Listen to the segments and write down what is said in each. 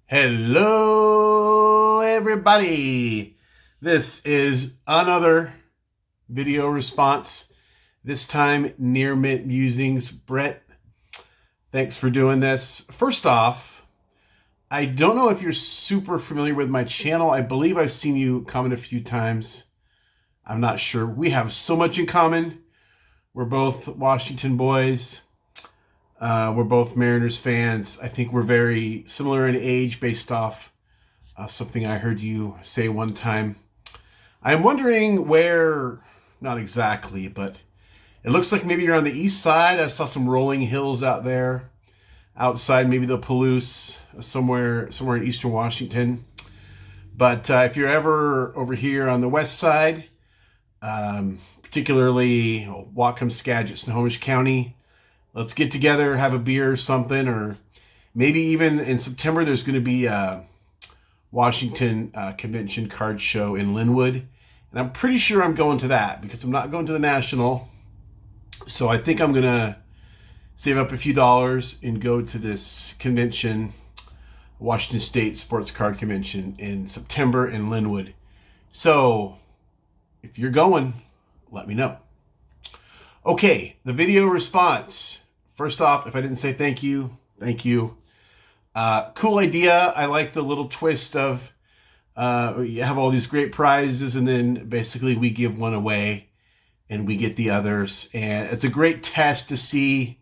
Hello, everybody. This is another video response, this time near mint musings. Brett, thanks for doing this. First off, I don't know if you're super familiar with my channel. I believe I've seen you comment a few times. I'm not sure. We have so much in common. We're both Washington boys. We're both Mariners fans. I think we're very similar in age based off something I heard you say one time. I'm wondering where, not exactly, but it looks like maybe you're on the east side. I saw some rolling hills out there, outside maybe the Palouse, somewhere in eastern Washington. But if you're ever over here on the west side, particularly Whatcom, Skagit, Snohomish County, let's get together, have a beer or something, or maybe even in September there's going to be a Washington Convention card show in Linwood. And I'm pretty sure I'm going to that because I'm not going to the National. So I think I'm going to save up a few dollars and go to this convention, Washington State Sports Card Convention in September in Linwood. So if you're going, let me know. Okay, the video response. First off, if I didn't say thank you, thank you. Cool idea. I like the little twist of you have all these great prizes and then basically we give one away and we get the others. And it's a great test to see,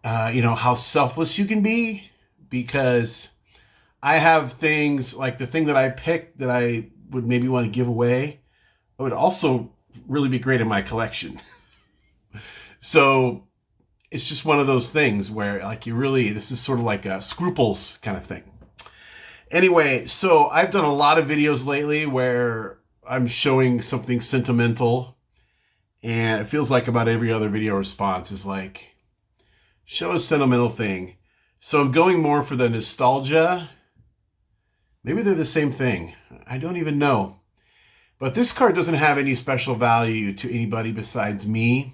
how selfless you can be, because I have things like the thing that I picked that I would maybe want to give away. It would also really be great in my collection. So it's just one of those things where this is sort of like a scruples kind of thing. Anyway, so I've done a lot of videos lately where I'm showing something sentimental, and it feels like about every other video response is like, show a sentimental thing. So I'm going more for the nostalgia. Maybe they're the same thing. I don't even know. But this card doesn't have any special value to anybody besides me,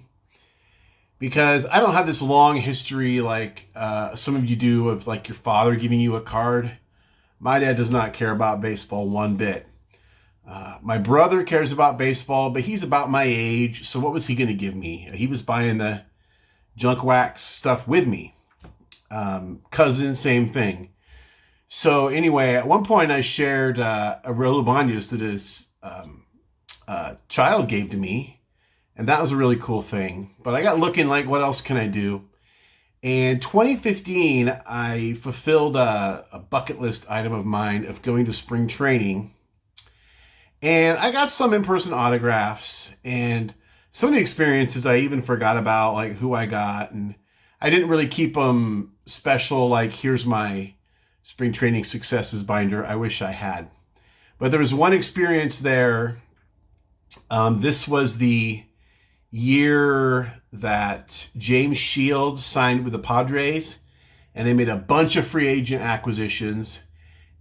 because I don't have this long history like some of you do of like your father giving you a card. My dad does not care about baseball one bit. My brother cares about baseball, but he's about my age, so what was he going to give me? He was buying the junk wax stuff with me. Cousin, same thing. So anyway, at one point I shared a Relevanias that his child gave to me, and that was a really cool thing. But I got looking like, what else can I do? And 2015, I fulfilled a bucket list item of mine of going to spring training. And I got some in-person autographs, and some of the experiences I even forgot about, like who I got. And I didn't really keep them special, like here's my spring training successes binder. I wish I had. But there was one experience there. This was the year that James Shields signed with the Padres, and they made a bunch of free agent acquisitions,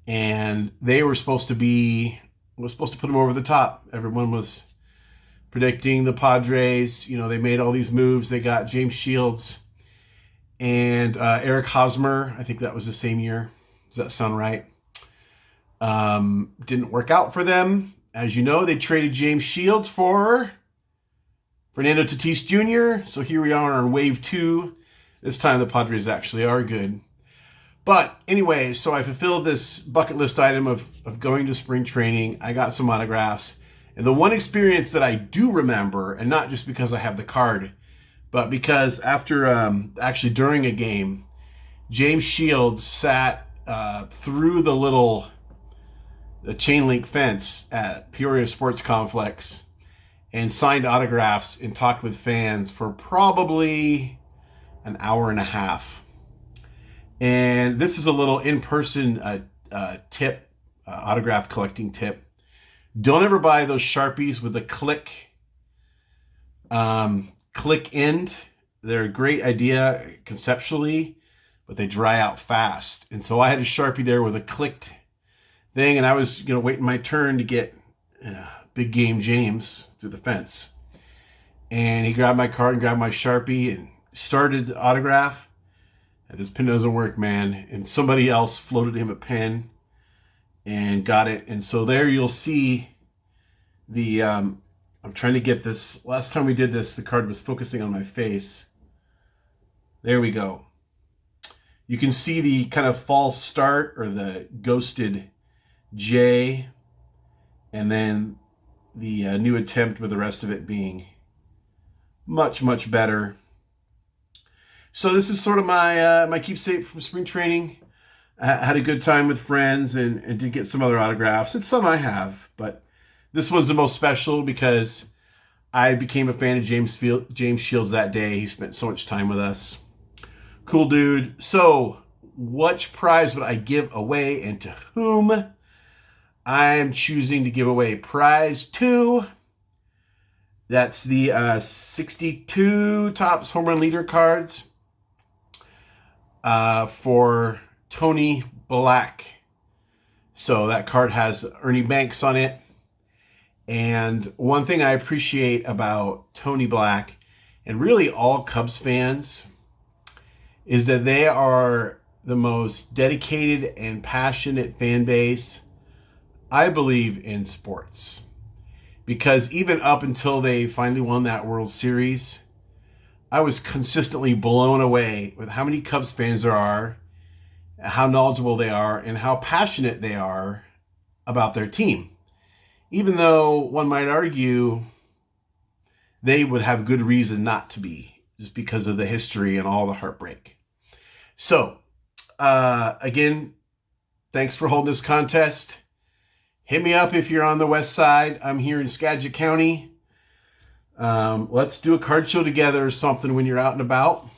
and they were supposed to put him over the top. Everyone was predicting the Padres. They made all these moves. They got James Shields and Eric Hosmer. I think that was the same year. Does that sound right? Didn't work out for them. As you know, they traded James Shields for Fernando Tatis Jr. So here we are on wave 2. This time the Padres actually are good. But anyway, so I fulfilled this bucket list item of going to spring training. I got some autographs. And the one experience that I do remember, and not just because I have the card, but because after, actually during a game, James Shields sat through the chain link fence at Peoria Sports Complex and signed autographs and talked with fans for probably an hour and a half. And this is a little in-person tip, autograph collecting tip. Don't ever buy those Sharpies with the click end. They're a great idea conceptually, but they dry out fast. And so I had a Sharpie there with a clicked thing, and I was waiting my turn to get Big Game James through the fence. And he grabbed my card and grabbed my Sharpie and started the autograph. This pen doesn't work, man. And somebody else floated him a pen and got it. And so there you'll see the, I'm trying to get this. Last time we did this, the card was focusing on my face. There we go. You can see the kind of false start or the ghosted J, and then the new attempt with the rest of it being much, much better. So this is sort of my my keepsake from spring training. I had a good time with friends and did get some other autographs. And some I have, but this was the most special because I became a fan of James Shields that day. He spent so much time with us. Cool dude. So, which prize would I give away and to whom? I'm choosing to give away prize 2. That's the 62 Topps Home Run Leader cards for Tony Black. So that card has Ernie Banks on it. And one thing I appreciate about Tony Black, and really all Cubs fans, is that they are the most dedicated and passionate fan base, I believe, in sports. Because even up until they finally won that World Series, I was consistently blown away with how many Cubs fans there are, how knowledgeable they are, and how passionate they are about their team. Even though one might argue they would have good reason not to be, just because of the history and all the heartbreak. So, again, thanks for holding this contest. Hit me up if you're on the west side. I'm here in Skagit County. Let's do a card show together or something when you're out and about.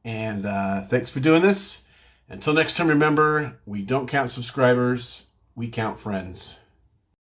And thanks for doing this. Until next time, remember, we don't count subscribers, we count friends.